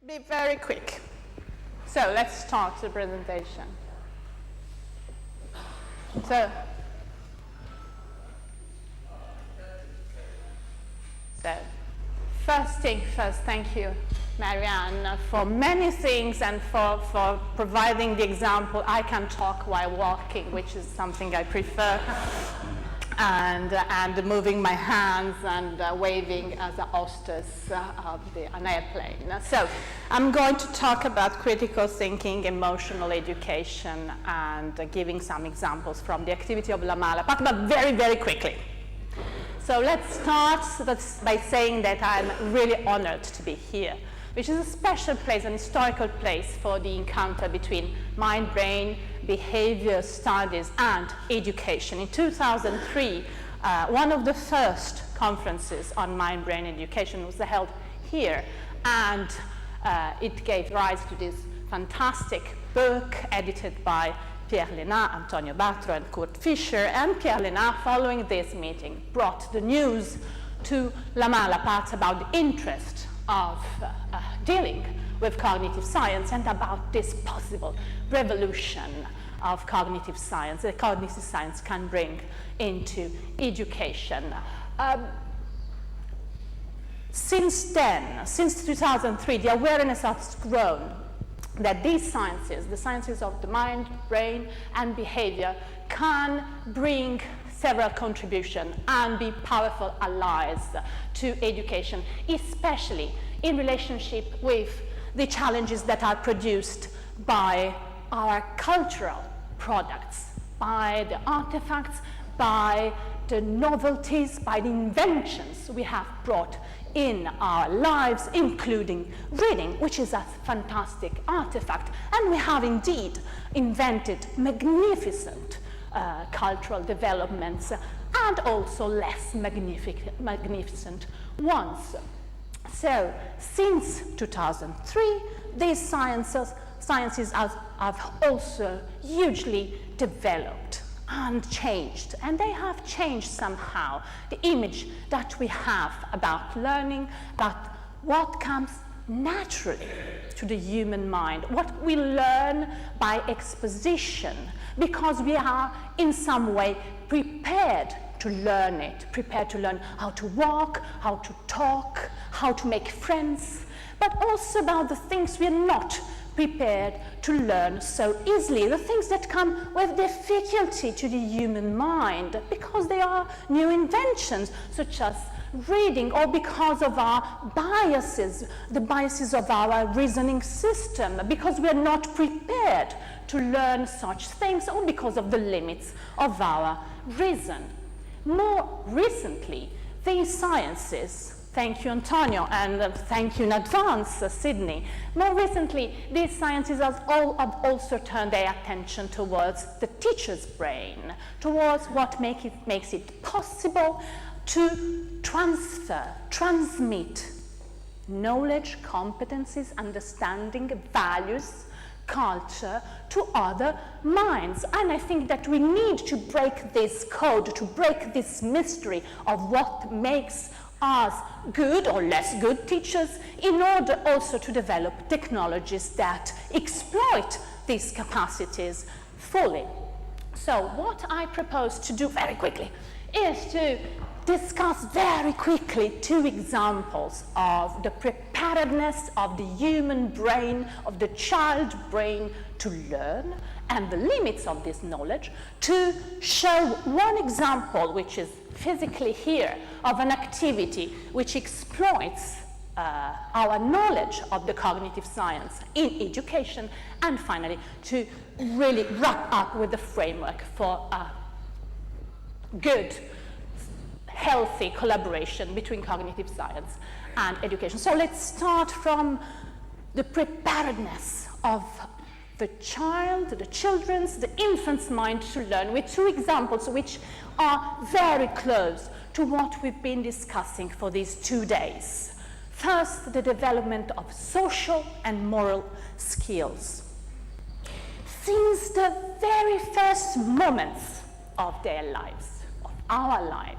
Be very quick. So let's start the presentation. So first thing first, thank you, Marianne, for many things and for providing the example. I can talk while walking, which is something I prefer, and moving my hands and waving as a hostess of an airplane. So I'm going to talk about critical thinking, emotional education, and giving some examples from the activity of La Malaparte, but very, very quickly. So let's start by saying that I'm really honored to be here, which is a special place, an historical place for the encounter between mind-brain, behavior studies, and education. In 2003, one of the first conferences on mind-brain education was held here, and it gave rise to this fantastic book edited by Elena, Antonio Bartro, and Kurt Fischer. And Elena, following this meeting, brought the news to La Malaparte about the interest of dealing with cognitive science and about this possible revolution of cognitive science that cognitive science can bring into education. Since then, since 2003, the awareness has grown that these sciences, the sciences of the mind, brain, and behavior, can bring several contributions and be powerful allies to education, especially in relationship with the challenges that are produced by our cultural products, by the artifacts, by the novelties, by the inventions we have brought in our lives, including reading, which is a fantastic artifact. And we have indeed invented magnificent cultural developments and also less magnificent ones. So since 2003, these sciences have also hugely developed and changed, and they have changed somehow the image that we have about learning, about what comes naturally to the human mind, what we learn by exposition, because we are in some way prepared to learn it, prepared to learn how to walk, how to talk, how to make friends, but also about the things we are not prepared to learn so easily, the things that come with difficulty to the human mind, because they are new inventions, such as reading, or because of our biases, the biases of our reasoning system, because we are not prepared to learn such things, or because of the limits of our reason. More recently, these sciences, thank you, Antonio, and thank you in advance, Sydney. More recently, these sciences have also turned their attention towards the teacher's brain, towards what makes it possible to transmit knowledge, competencies, understanding, values, culture to other minds. And I think that we need to break this code, to break this mystery of what makes us good or less good teachers, in order also to develop technologies that exploit these capacities fully. So what I propose to do very quickly is to discuss very quickly two examples of the preparedness of the human brain, of the child brain to learn, and the limits of this knowledge, to show one example, which is physically here, of an activity which exploits our knowledge of the cognitive science in education, and finally to really wrap up with the framework for a good, healthy collaboration between cognitive science and education. So let's start from the preparedness of the child, the children's, the infant's mind to learn, with two examples which are very close to what we've been discussing for these 2 days. First, the development of social and moral skills. Since the very first moments of their lives, of our lives,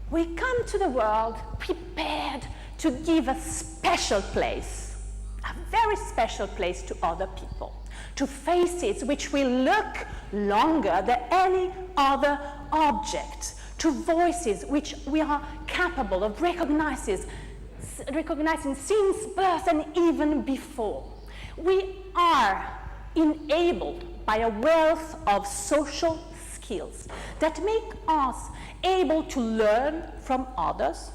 we come to the world prepared to give a special place a very special place to other people, to faces which will look longer than any other object, to voices which we are capable of recognizing since birth and even before. We are enabled by a wealth of social skills that make us able to learn from others,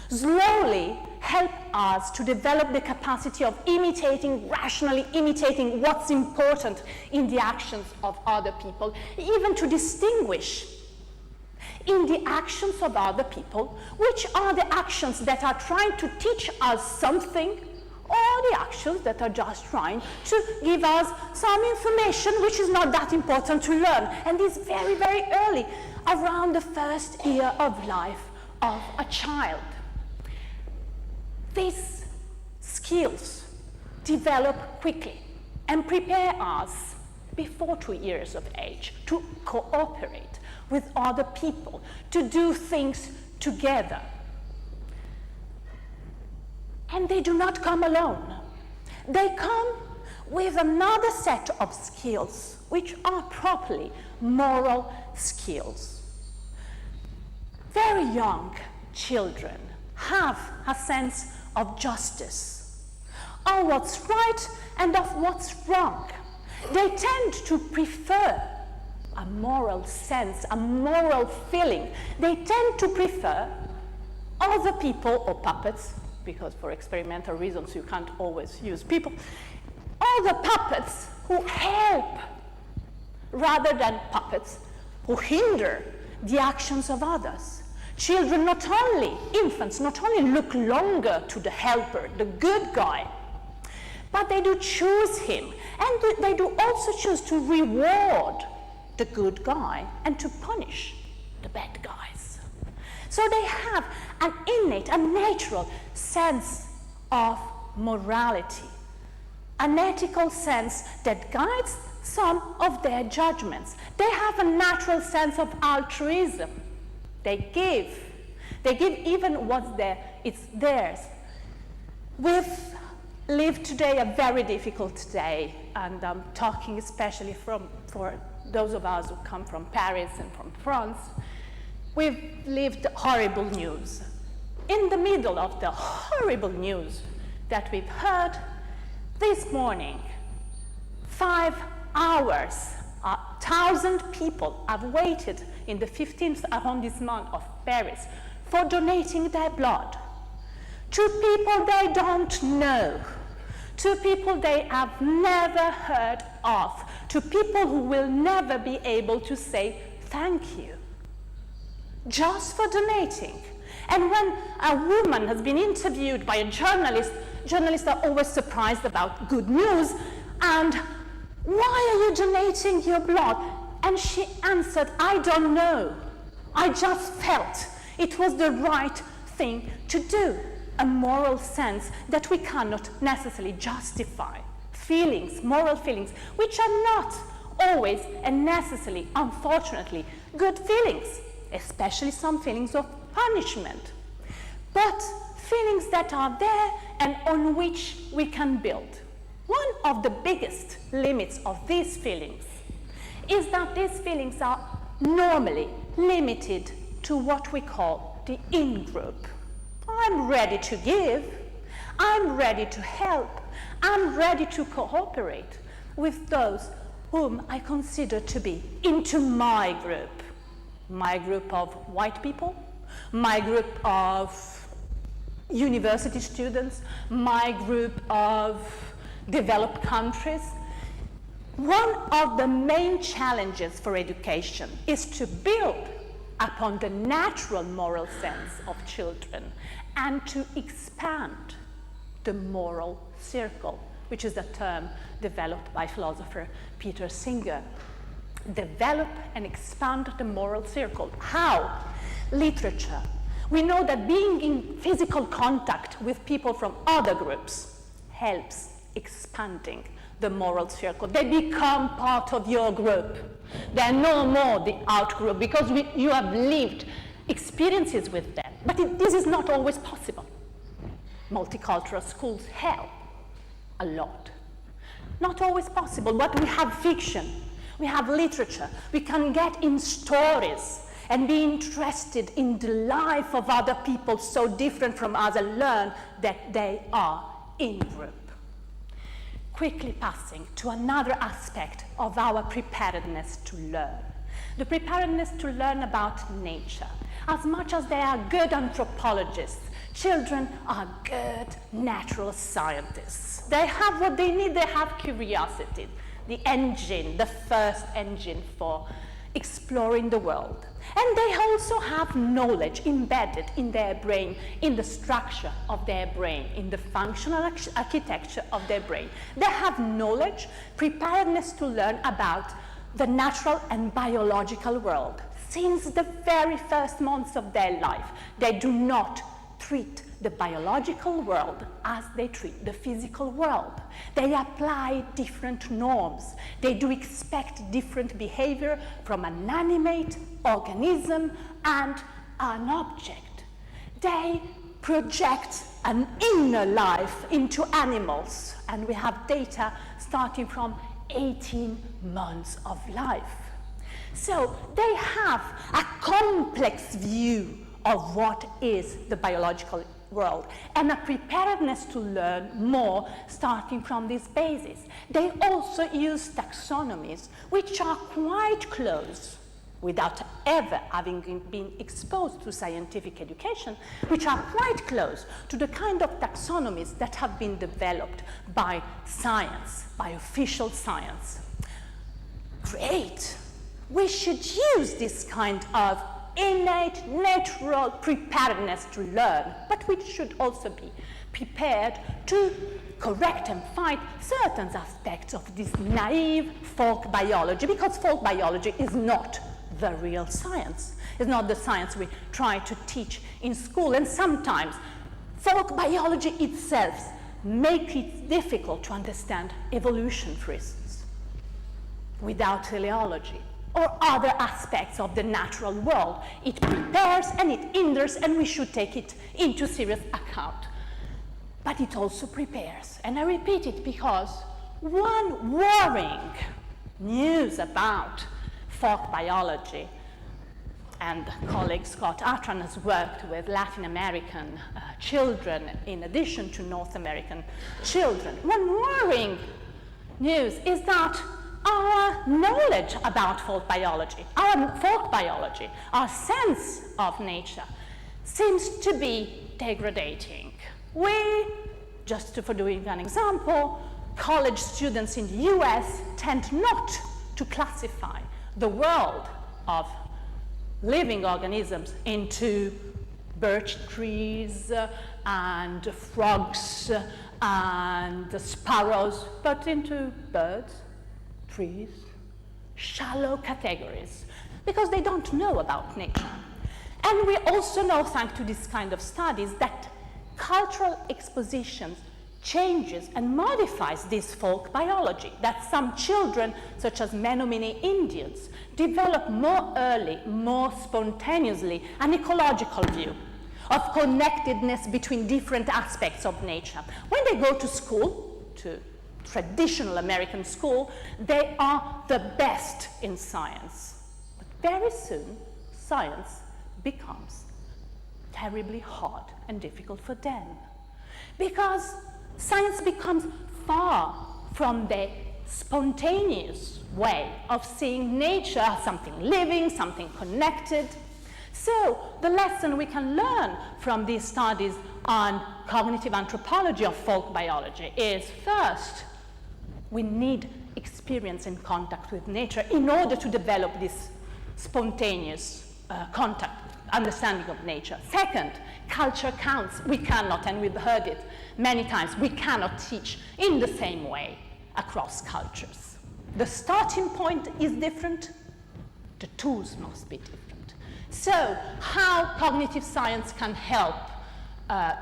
slowly help us to develop the capacity of rationally imitating what's important in the actions of other people, even to distinguish in the actions of other people which are the actions that are trying to teach us something, or the actions that are just trying to give us some information which is not that important to learn. And this very, very early, around the first year of life of a child. These skills develop quickly and prepare us before 2 years of age to cooperate with other people, to do things together. And they do not come alone. They come with another set of skills, which are properly moral skills. Very young children have a sense of justice, of what's right and of what's wrong. They tend to prefer a moral sense, a moral feeling. They tend to prefer other people or puppets, because for experimental reasons you can't always use people, other puppets who help rather than puppets who hinder the actions of others. Children, infants, not only look longer to the helper, the good guy, but they do choose him, and they do also choose to reward the good guy and to punish the bad guys. So they have an innate, a natural sense of morality, an ethical sense that guides some of their judgments. They have a natural sense of altruism. They give even what's there, it's theirs. We've lived today a very difficult day, and I'm talking especially for those of us who come from Paris and from France. We've lived horrible news. In the middle of the horrible news that we've heard this morning, 5 hours, 1,000 people have waited in the 15th arrondissement of Paris for donating their blood to people they don't know, to people they have never heard of, to people who will never be able to say thank you, just for donating. And when a woman has been interviewed by a journalist, journalists are always surprised about good news, and why are you donating your blood? And she answered, I don't know. I just felt it was the right thing to do. A moral sense that we cannot necessarily justify. Feelings, moral feelings, which are not always and necessarily, unfortunately, good feelings, especially some feelings of punishment, but feelings that are there and on which we can build. One of the biggest limits of these feelings is that these feelings are normally limited to what we call the in-group. I'm ready to give, I'm ready to help, I'm ready to cooperate with those whom I consider to be into my group of white people, my group of university students, my group of developed countries. One of the main challenges for education is to build upon the natural moral sense of children and to expand the moral circle, which is a term developed by philosopher Peter Singer. Develop and expand the moral circle. How? Literature. We know that being in physical contact with people from other groups helps expanding the moral circle. They become part of your group. They're no more the out group because you have lived experiences with them. But this is not always possible. Multicultural schools help. a lot. Not always possible, but we have fiction, we have literature, we can get in stories and be interested in the life of other people so different from us and learn that they are in group. Quickly passing to another aspect of our preparedness to learn. The preparedness to learn about nature. As much as they are good anthropologists, children are good natural scientists. They have what they need, they have curiosity, the engine, the first engine for exploring the world. And they also have knowledge embedded in their brain, in the structure of their brain, in the functional architecture of their brain. They have knowledge, preparedness to learn about the natural and biological world. Since the very first months of their life, they do not treat the biological world as they treat the physical world. They apply different norms. They do expect different behavior from an animate organism and an object. They project an inner life into animals, and we have data starting from 18 months of life. So they have a complex view of what is the biological world and a preparedness to learn more starting from this basis. They also use taxonomies which are quite close, without ever having been exposed to scientific education, which are quite close to the kind of taxonomies that have been developed by science, by official science. Great! We should use this kind of innate, natural preparedness to learn, but we should also be prepared to correct and fight certain aspects of this naive folk biology, because folk biology is not the real science. It's not the science we try to teach in school, and sometimes folk biology itself makes it difficult to understand evolution, for instance, without teleology or other aspects of the natural world. It prepares and it hinders, and we should take it into serious account. But it also prepares, and I repeat it because one worrying news about folk biology, and colleague Scott Atran has worked with Latin American children in addition to North American children. One worrying news is that our knowledge about folk biology, our sense of nature seems to be degrading. We, just for doing an example, college students in the US tend not to classify the world of living organisms into birch trees and frogs and sparrows, but into birds, trees, shallow categories, because they don't know about nature. And we also know, thanks to this kind of studies, that cultural expositions changes and modifies this folk biology, that some children, such as Menominee Indians, develop more early, more spontaneously, an ecological view of connectedness between different aspects of nature. When they go to school, to traditional American school, they are the best in science. But very soon, science becomes terribly hard and difficult for them, because science becomes far from the spontaneous way of seeing nature as something living, something connected. So the lesson we can learn from these studies on cognitive anthropology of folk biology is, first, we need experience and contact with nature in order to develop this spontaneous contact, understanding of nature. Second, culture counts. We cannot, and we've heard it many times, we cannot teach in the same way across cultures. The starting point is different, the tools must be different. So how cognitive science can help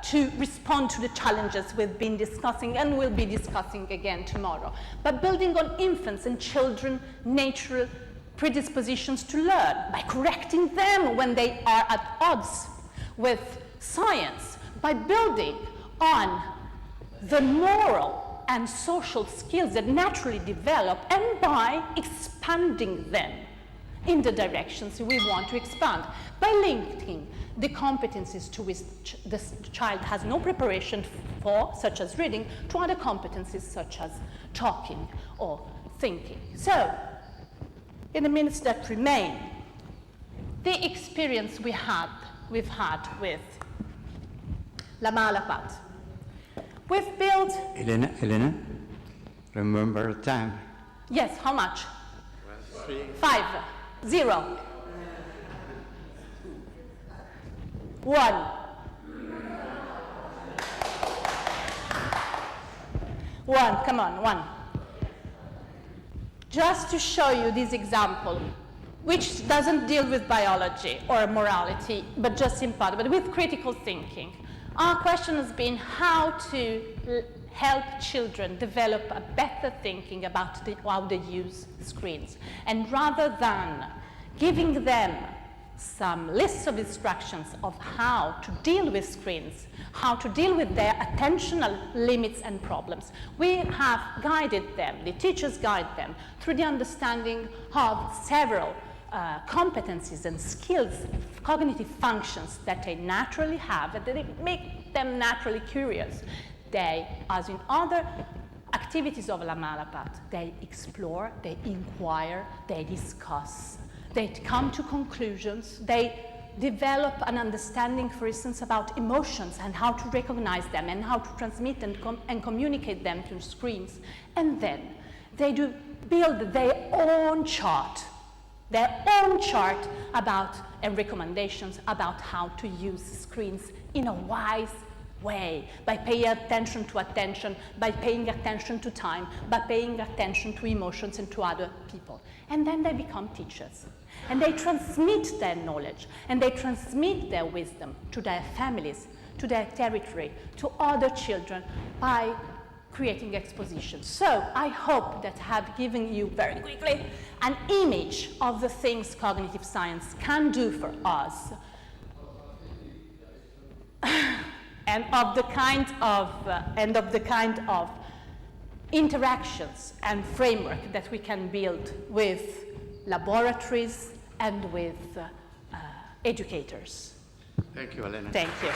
to respond to the challenges we've been discussing and will be discussing again tomorrow, but building on infants and children natural predispositions to learn, by correcting them when they are at odds with science, by building on the moral and social skills that naturally develop, and by expanding them in the directions we want to expand, by linking the competencies to which the child has no preparation for, such as reading, to other competencies such as talking or thinking. So, in the minutes that remain, the experience we've had with La Malapat. We've built... Elena, remember time. Yes, how much? 3. 5, 0. 1. One, come on, 1. Just to show you this example, which doesn't deal with biology or morality, but just in part, but with critical thinking. Our question has been how to help children develop a better thinking about how they use screens. And rather than giving them some lists of instructions of how to deal with screens, how to deal with their attentional limits and problems, we have guided them, the teachers guide them, through the understanding of several competencies and skills, cognitive functions that they naturally have, and that make them naturally curious. They, as in other activities of La Malapat, they explore, they inquire, they discuss, they come to conclusions, they develop an understanding, for instance, about emotions and how to recognize them and how to transmit and communicate them through screens. And then they do build their own chart about, and recommendations about how to use screens in a wise way, by paying attention to attention, by paying attention to time, by paying attention to emotions and to other people. And then they become teachers. And they transmit their knowledge, and they transmit their wisdom to their families, to their territory, to other children by creating expositions. So I hope that I have given you very quickly an image of the things cognitive science can do for us and of the kind of interactions and framework that we can build with laboratories and with educators. Thank you, Elena. Thank you.